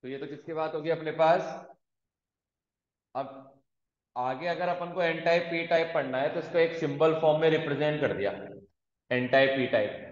तो ये तो किसकी बात होगी अपने पास। अब आगे अगर अपन को एन टाइप पी टाइप पढ़ना है तो इसको एक सिंबल फॉर्म में रिप्रेजेंट कर दिया, एन टाइप पी टाइप।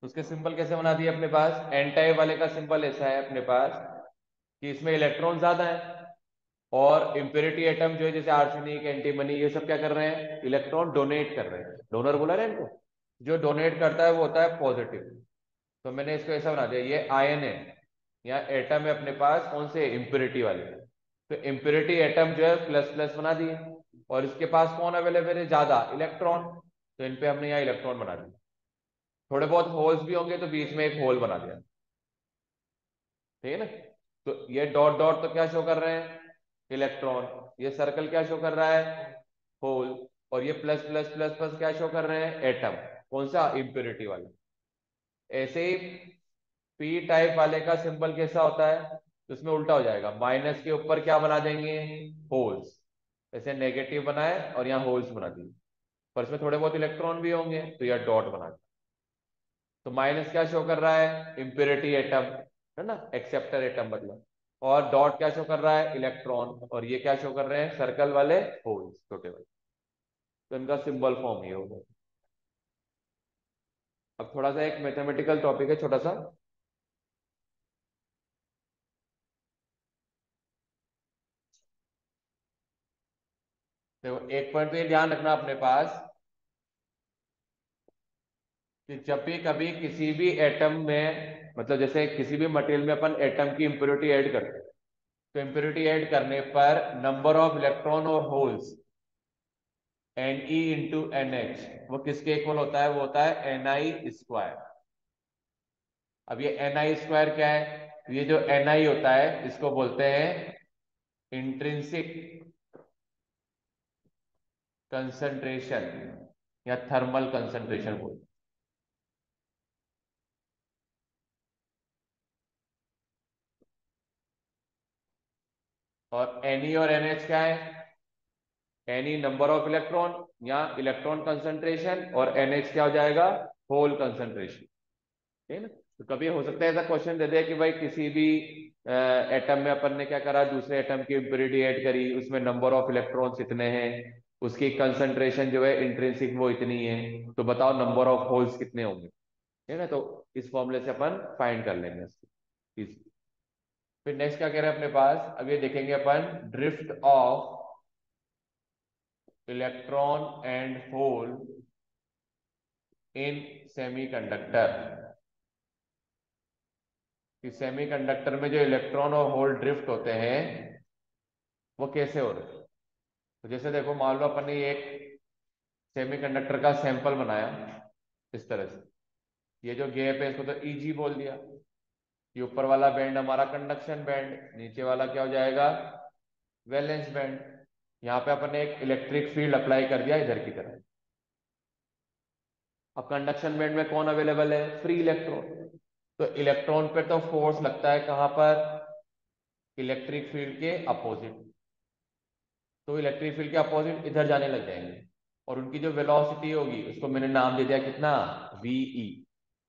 उसके सिंबल कैसे बना दिए अपने पास। एन टाइप वाले का सिंबल ऐसा है अपने पास कि इसमें इलेक्ट्रॉन ज्यादा है, और इम्प्योरिटी एटम जो है जैसे आर्सेनिक एंटीमनी ये सब क्या कर रहे हैं, इलेक्ट्रॉन डोनेट कर रहे हैं। डोनर बोला ना इनको। जो डोनेट करता है वो होता है पॉजिटिव। तो मैंने इसको ऐसा बना दिया, ये आयन है या एटम है अपने पास, कौन से, इम्प्योरिटी वाले। तो इम्प्योरिटी एटम जो है प्लस प्लस बना दिए, और इसके पास कौन अवेलेबल है, ज्यादा इलेक्ट्रॉन। तो इन पे हमने यहाँ इलेक्ट्रॉन बना दिया। थोड़े बहुत होल्स भी होंगे तो बीच में एक होल बना दिया, ठीक है ना। तो ये डॉट डॉट तो क्या शो कर रहे हैं, इलेक्ट्रॉन। ये सर्कल क्या शो कर रहा है, होल। और ये प्लस प्लस प्लस प्लस क्या शो कर रहे हैं, एटम। कौन सा, इम्प्योरिटी वाला। ऐसे ही पी टाइप वाले का सिंबल कैसा होता है, तो उसमें उल्टा हो जाएगा, माइनस के ऊपर क्या बना देंगे, होल्स। ऐसे नेगेटिव बनाए और यहाँ होल्स बना दिए, पर इसमें थोड़े बहुत इलेक्ट्रॉन भी होंगे तो यह डॉट बना दिया। तो माइनस क्या शो कर रहा है, इम्प्योरिटी एटम, है ना, एक्सेप्टर एटम मतलब। और डॉट क्या शो कर रहा है, इलेक्ट्रॉन। और ये क्या शो कर रहे हैं, सर्कल वाले होल्स छोटे वाले। तो इनका सिंबल फॉर्म ये होगा। अब थोड़ा सा एक मैथमेटिकल टॉपिक है छोटा सा। देखो एक पॉइंट तो ये ध्यान रखना अपने पास कि जब भी कभी किसी भी एटम में, मतलब जैसे किसी भी मटेरियल में अपन एटम की इम्प्योरिटी ऐड करते हैं, तो इम्प्योरिटी ऐड करने पर नंबर ऑफ इलेक्ट्रॉन और holes n e into n h वो किसके इक्वल होता है, वो होता है एन आई स्क्वायर। अब ये एन आई स्क्वायर क्या है, ये जो एन आई होता है इसको बोलते हैं इंट्रिंसिक कंसंट्रेशन या थर्मल कंसंट्रेशन बोलते हैं। और एन ई और एन एच क्या है, एनी नंबर ऑफ इलेक्ट्रॉन या इलेक्ट्रॉन कंसंट्रेशन, और एनएच क्या हो जाएगा, होल कंसंट्रेशन, ठीक है ना। तो कभी हो सकता है ऐसा क्वेश्चन दे दे कि भाई किसी भी एटम में अपन ने क्या करा, दूसरे एटम की इम्प्योरिटी ऐड करी, उसमें नंबर ऑफ इलेक्ट्रॉन्स इतने हैं, उसकी कंसंट्रेशन जो है इंट्रिंसिक वो इतनी है, तो बताओ नंबर ऑफ होल्स कितने होंगे, ठीक है ना। तो इस फॉर्मूले से अपन फाइंड कर लेंगे इसको easy। फिर नेक्स्ट क्या कह रहे हैं अपने पास, अब ये देखेंगे अपन, drift of electron and hole in semiconductor. कि सेमीकंडक्टर में जो इलेक्ट्रॉन और होल ड्रिफ्ट होते हैं वो कैसे हो रहे हैं। तो जैसे देखो मान लो अपन ने एक सेमीकंडक्टर का सैंपल बनाया इस तरह से। ये जो गैप है इसको तो ईजी बोल दिया। ये ऊपर वाला बैंड हमारा कंडक्शन बैंड, नीचे वाला क्या हो जाएगा, वैलेंस बैंड। यहाँ पे अपन ने एक इलेक्ट्रिक फील्ड अप्लाई कर दिया इधर की तरफ। अब कंडक्शन बैंड में कौन अवेलेबल है, फ्री इलेक्ट्रॉन। तो इलेक्ट्रॉन पे तो फोर्स लगता है कहाँ पर, इलेक्ट्रिक फील्ड के अपोजिट। तो इलेक्ट्रिक फील्ड के अपोजिट इधर जाने लग जाएंगे, और उनकी जो वेलोसिटी होगी उसको मैंने नाम दे दिया कितना, वीई,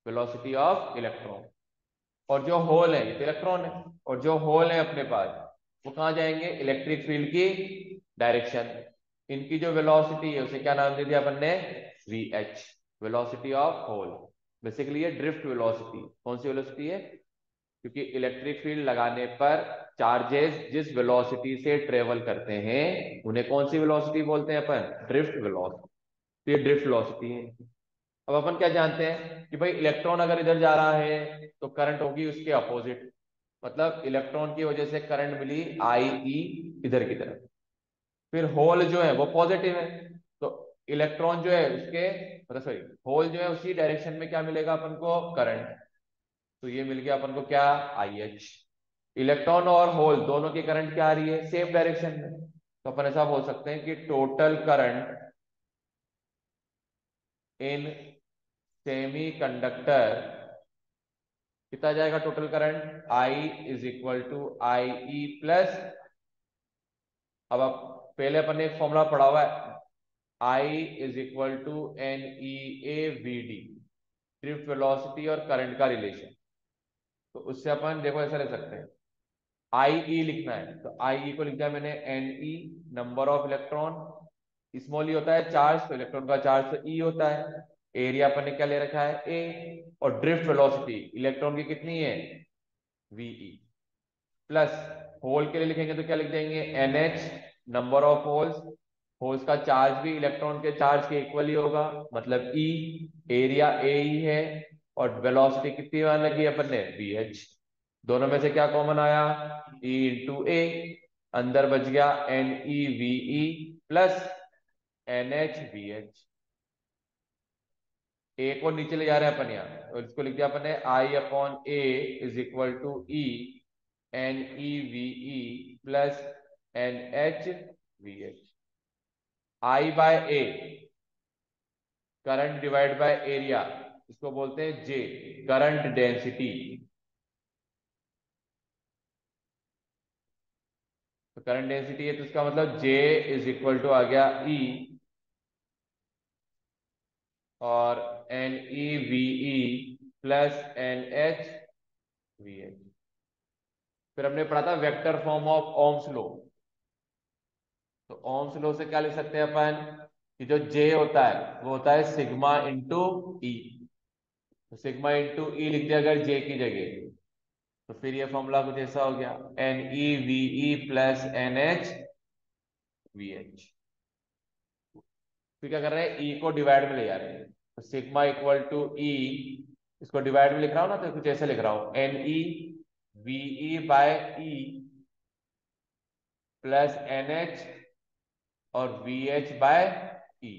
वेलोसिटी ऑफ इलेक्ट्रॉन। और जो होल है, ये तो इलेक्ट्रॉन है, और जो होल है अपने पास वो कहाँ जाएंगे, इलेक्ट्रिक फील्ड की डायरेक्शन। इनकी जो वेलोसिटी है उसे क्या नाम दे दिया अपन ने, v h, velocity of hole. Basically ये ड्रिफ्ट वेलोसिटी, कौन सी वेलोसिटी है, क्योंकि इलेक्ट्रिक फील्ड लगाने पर चार्जेस जिस वेलोसिटी से ट्रेवल करते हैं उन्हें कौन सी वेलोसिटी बोलते हैं अपन, ड्रिफ्ट वेलोसिटी। तो ये ड्रिफ्ट वेलोसिटी है। अब अपन क्या जानते हैं कि भाई इलेक्ट्रॉन अगर इधर जा रहा है तो करंट होगी उसके अपोजिट, मतलब इलेक्ट्रॉन की वजह से करंट मिली आई ई इधर की तरफ। फिर होल जो है वो पॉजिटिव है, तो इलेक्ट्रॉन जो है उसके, मतलब सॉरी, होल जो है उसी डायरेक्शन में क्या मिलेगा अपन को, करंट। तो ये मिल गया अपन को क्या, आई एच। इलेक्ट्रॉन और होल दोनों की करंट क्या आ रही है, सेम डायरेक्शन में। तो अपन ऐसा बोल सकते हैं कि total current in semiconductor कितना जाएगा total current, I is equal to I e plus, अब आप पहले अपन ने एक फॉर्मूला पढ़ा हुआ है, I is equal to n e A v d, drift velocity और करंट का रिलेशन। तो उससे अपन देखो ऐसा ले सकते हैं, आई ई लिखना है तो आई ई को लिख दिया मैंने n e, number of electron, small e होता है चार्ज, तो इलेक्ट्रॉन का चार्ज तो ई होता है, एरिया अपन ने क्या ले रखा है ए, और ड्रिफ्ट वेलोसिटी इलेक्ट्रॉन की कितनी है वीई, प्लस होल के लिए लिखेंगे तो क्या लिख देंगे n h, number of holes, holes का चार्ज भी इलेक्ट्रॉन के चार्ज के इक्वल ही होगा, मतलब ई, एरिया ए ही है, और वेलोसिटी कितनी मान लगी अपन ने वी एच, दोनों में से क्या कॉमन आया ई इंटू ए, अंदर बच गया n e v e plus n h v h, A को नीचे ले जा रहे हैं अपन यहाँ, और इसको लिख दिया अपन ने I upon A is equal to e n e v e plus n h v h, I by A current divide by area, इसको बोलते हैं जे, करंट डेंसिटी, तो करंट डेंसिटी है तो इसका मतलब जे इज इक्वल टू आ गया ई और n e v e plus n h v h. फिर हमने पढ़ा था vector form of Ohm's law, तो ओम्स लॉ से क्या लिख सकते हैं अपन कि जो जे होता है वो होता है सिग्मा इंटू ई, तो सिग्मा इंटू ई लिख दिया अगर जे की जगह, तो फिर ये फॉर्मूला कुछ ऐसा हो गया n e v e plus n h v h. फिर क्या कर रहे हैं ई को डिवाइड में ले जा रहे हैं, तो सिग्मा इक्वल टू ई, इसको डिवाइड में लिख रहा हूं ना तो कुछ ऐसे लिख रहा हूं n e v e by e plus n h और v h by e,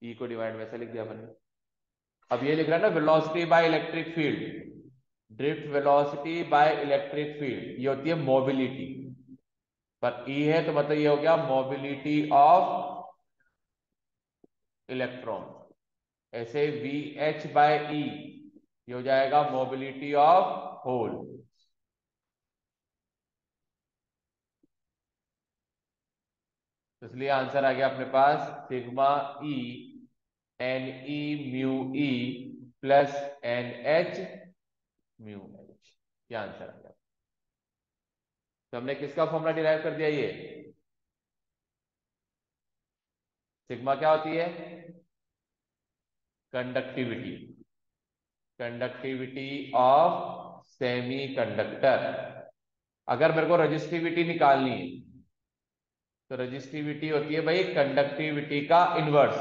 e को डिवाइड में ऐसे लिख दिया मैंने। अब ये लिख रहा है ना velocity by electric field, drift velocity by electric field ये होती है मोबिलिटी, पर ई है तो मतलब ये हो गया मोबिलिटी ऑफ इलेक्ट्रॉन, ऐसे वी एच बाय ई ये हो जाएगा मोबिलिटी ऑफ होल, तो इसलिए आंसर आ गया अपने पास sigma e n e mu e plus n h mu h, ये आंसर आ गया। तो हमने किसका फॉर्मूला डिराइव कर दिया, ये सिग्मा क्या होती है conductivity, conductivity of semi conductor. अगर मेरे को रजिस्टिविटी निकालनी है तो रजिस्टिविटी होती है भाई कंडक्टिविटी का इनवर्स,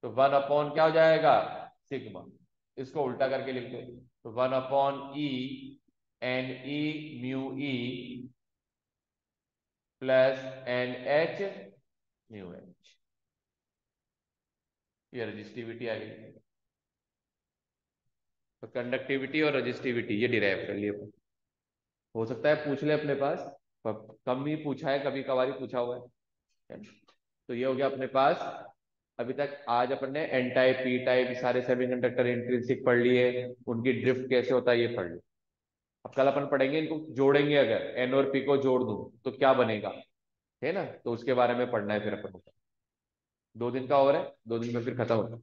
तो वन अपॉन क्या हो जाएगा सिग्मा, इसको उल्टा करके लिख दो, तो one upon e n e mu e plus n h mu h, ये रजिस्टिविटी आ गई। तो कंडक्टिविटी और रजिस्टिविटी ये डिराइव कर लिए, हो सकता है पूछ ले अपने पास, पर कम ही पूछा है, कभी कभार ही पूछा हुआ है। तो ये हो गया अपने पास, अभी तक आज अपन ने एन टाइप पी टाइप सारे सेमीकंडक्टर इंट्रिंसिक पढ़ लिए, उनकी ड्रिफ्ट कैसे होता है ये पढ़ लिया। अब कल अपन पढ़ेंगे इनको जोड़ेंगे, अगर एन और पी को जोड़ दूं तो क्या बनेगा, है ना, तो उसके बारे में पढ़ना है फिर अपन को। 2 दिन का और है, 2 दिन में फिर खत्म होगा।